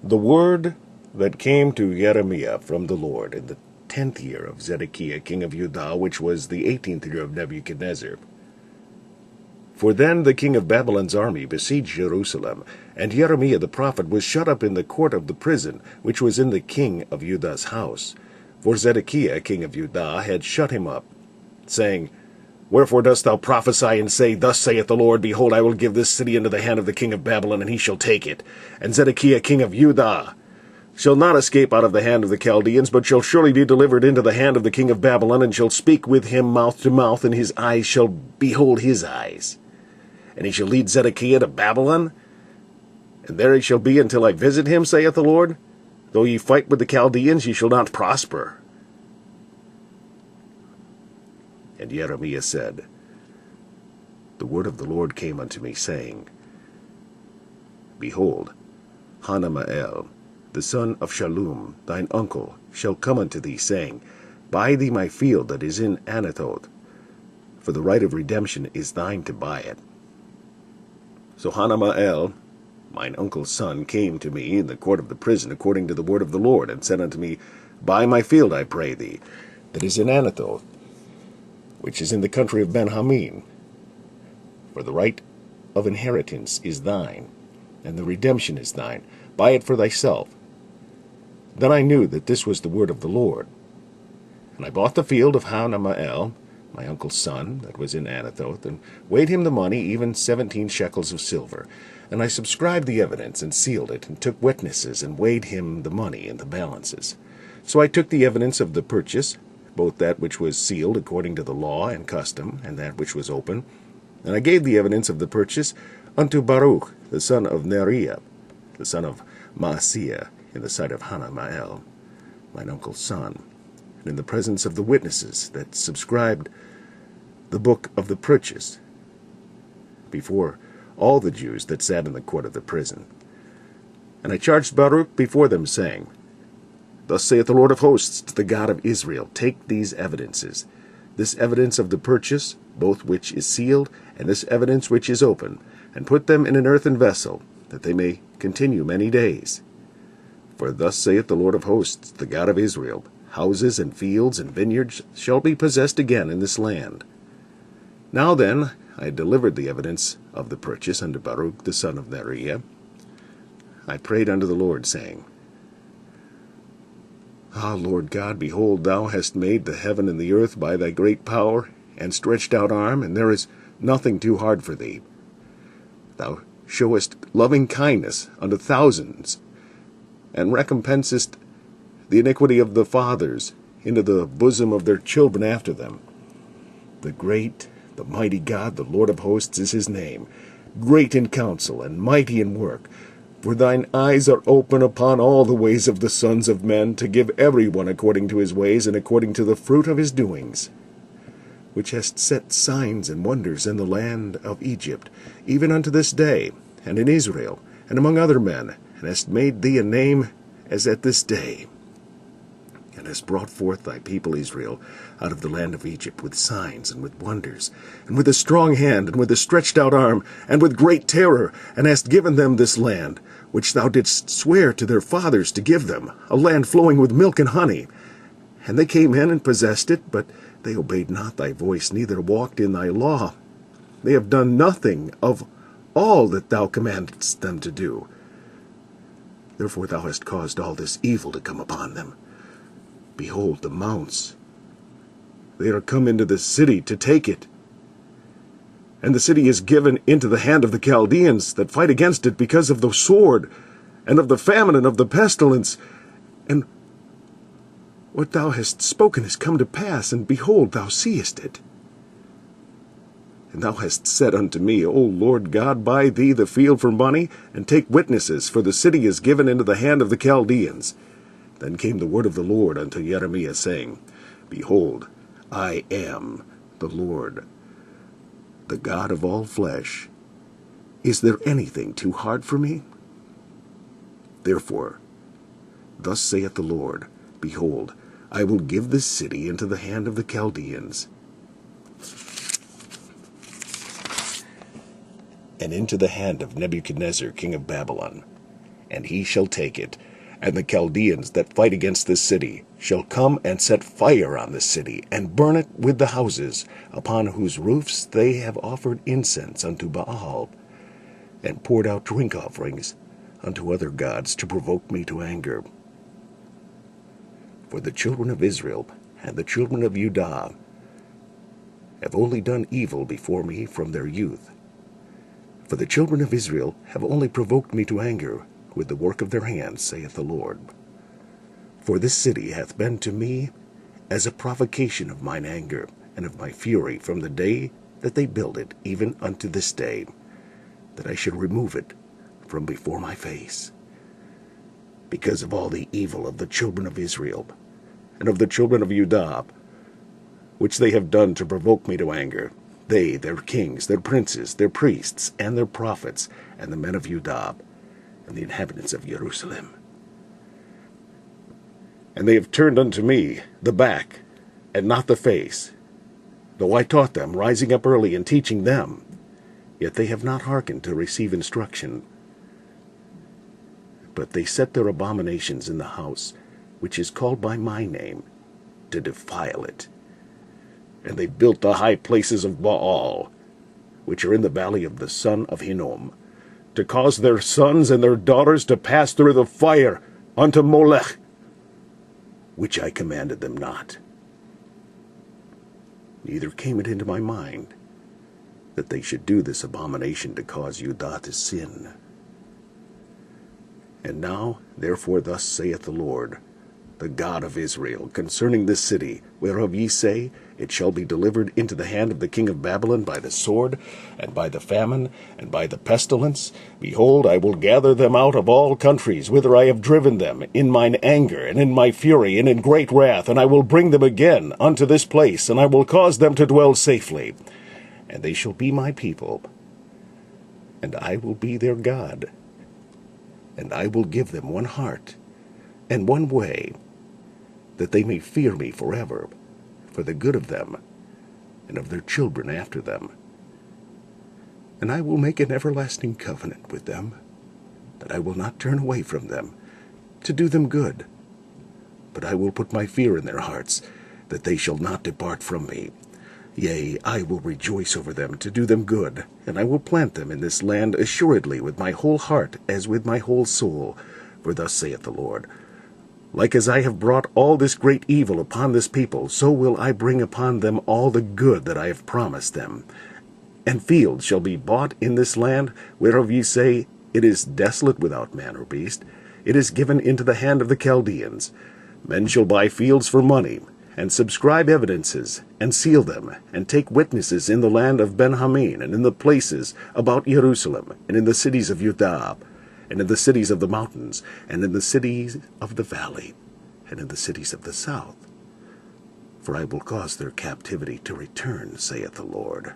The word that came to Jeremiah from the Lord in the 10th year of Zedekiah king of Judah, which was the 18th year of Nebuchadrezzar. For then the king of Babylon's army besieged Jerusalem, and Jeremiah the prophet was shut up in the court of the prison, which was in the king of Judah's house. For Zedekiah king of Judah had shut him up, saying, Wherefore dost thou prophesy, and say, Thus saith the Lord, Behold, I will give this city into the hand of the king of Babylon, and he shall take it. And Zedekiah king of Judah shall not escape out of the hand of the Chaldeans, but shall surely be delivered into the hand of the king of Babylon, and shall speak with him mouth to mouth, and his eyes shall behold his eyes. And he shall lead Zedekiah to Babylon, and there he shall be until I visit him, saith the Lord. Though ye fight with the Chaldeans, ye shall not prosper. And Jeremiah said, The word of the Lord came unto me, saying, Behold, Hanamael, the son of Shallum, thine uncle, shall come unto thee, saying, Buy thee my field that is in Anathoth, for the right of redemption is thine to buy it. So Hanamael, mine uncle's son, came to me in the court of the prison according to the word of the Lord, and said unto me, Buy my field, I pray thee, that is in Anathoth, which is in the country of Benjamin, for the right of inheritance is thine, and the redemption is thine. Buy it for thyself. Then I knew that this was the word of the Lord. And I bought the field of Hanamael, my uncle's son, that was in Anathoth, and weighed him the money, even 17 shekels of silver. And I subscribed the evidence, and sealed it, and took witnesses, and weighed him the money in the balances. So I took the evidence of the purchase, both that which was sealed according to the law and custom, and that which was open. And I gave the evidence of the purchase unto Baruch, the son of Neriah, the son of Maaseiah, in the sight of Hanamael, mine uncle's son, and in the presence of the witnesses that subscribed the book of the purchase, before all the Jews that sat in the court of the prison. And I charged Baruch before them, saying, Thus saith the Lord of hosts, the God of Israel, Take these evidences, this evidence of the purchase, both which is sealed, and this evidence which is open, and put them in an earthen vessel, that they may continue many days. For thus saith the Lord of hosts, the God of Israel, Houses and fields and vineyards shall be possessed again in this land. Now then, I delivered the evidence of the purchase unto Baruch the son of Neriah. I prayed unto the Lord, saying, Lord God, behold, thou hast made the heaven and the earth by thy great power and stretched out arm, and there is nothing too hard for thee. Thou showest loving kindness unto thousands, and recompensest the iniquity of the fathers into the bosom of their children after them. The great, the mighty God, the Lord of hosts is his name, great in counsel and mighty in work. For thine eyes are open upon all the ways of the sons of men, to give every one according to his ways and according to the fruit of his doings, which hast set signs and wonders in the land of Egypt, even unto this day, and in Israel, and among other men, and hast made thee a name as at this day, and hast brought forth thy people Israel out of the land of Egypt with signs and with wonders, and with a strong hand, and with a stretched out arm, and with great terror, and hast given them this land, which thou didst swear to their fathers to give them, a land flowing with milk and honey. And they came in and possessed it, but they obeyed not thy voice, neither walked in thy law. They have done nothing of all that thou commandest them to do. Therefore thou hast caused all this evil to come upon them. Behold the mounts. They are come into the city to take it. And the city is given into the hand of the Chaldeans that fight against it because of the sword, and of the famine, and of the pestilence. And what thou hast spoken is come to pass, and behold, thou seest it. And thou hast said unto me, O Lord God, buy thee the field for money, and take witnesses, for the city is given into the hand of the Chaldeans. Then came the word of the Lord unto Jeremiah, saying, Behold, I am the Lord, the God of all flesh. Is there anything too hard for me? Therefore, thus saith the Lord, Behold, I will give this city into the hand of the Chaldeans, and into the hand of Nebuchadrezzar king of Babylon, and he shall take it. And the Chaldeans that fight against this city shall come and set fire on this city, and burn it with the houses, upon whose roofs they have offered incense unto Baal, and poured out drink offerings unto other gods to provoke me to anger. For the children of Israel and the children of Judah have only done evil before me from their youth. For the children of Israel have only provoked me to anger with the work of their hands, saith the Lord. For this city hath been to me as a provocation of mine anger and of my fury from the day that they built it, even unto this day, that I should remove it from before my face. Because of all the evil of the children of Israel and of the children of Judah, which they have done to provoke me to anger, they, their kings, their princes, their priests, and their prophets, and the men of Judah, and the inhabitants of Jerusalem. And they have turned unto me the back, and not the face, though I taught them, rising up early and teaching them. Yet they have not hearkened to receive instruction. But they set their abominations in the house, which is called by my name, to defile it. And they built the high places of Baal, which are in the valley of the son of Hinnom, to cause their sons and their daughters to pass through the fire unto Molech, which I commanded them not. Neither came it into my mind that they should do this abomination to cause Judah to sin. And now, therefore, thus saith the Lord, the God of Israel, concerning this city, whereof ye say, it shall be delivered into the hand of the king of Babylon by the sword, and by the famine, and by the pestilence. Behold, I will gather them out of all countries, whither I have driven them, in mine anger, and in my fury, and in great wrath, and I will bring them again unto this place, and I will cause them to dwell safely. And they shall be my people, and I will be their God. And I will give them one heart, and one way, that they may fear me forever, for the good of them, and of their children after them. And I will make an everlasting covenant with them, that I will not turn away from them, to do them good. But I will put my fear in their hearts, that they shall not depart from me. Yea, I will rejoice over them to do them good, and I will plant them in this land assuredly with my whole heart, as with my whole soul. For thus saith the Lord, like as I have brought all this great evil upon this people, so will I bring upon them all the good that I have promised them. And fields shall be bought in this land, whereof ye say, it is desolate without man or beast. It is given into the hand of the Chaldeans. Men shall buy fields for money, and subscribe evidences, and seal them, and take witnesses in the land of Benjamin, and in the places about Jerusalem, and in the cities of Judah, and in the cities of the mountains, and in the cities of the valley, and in the cities of the south. For I will cause their captivity to return, saith the Lord.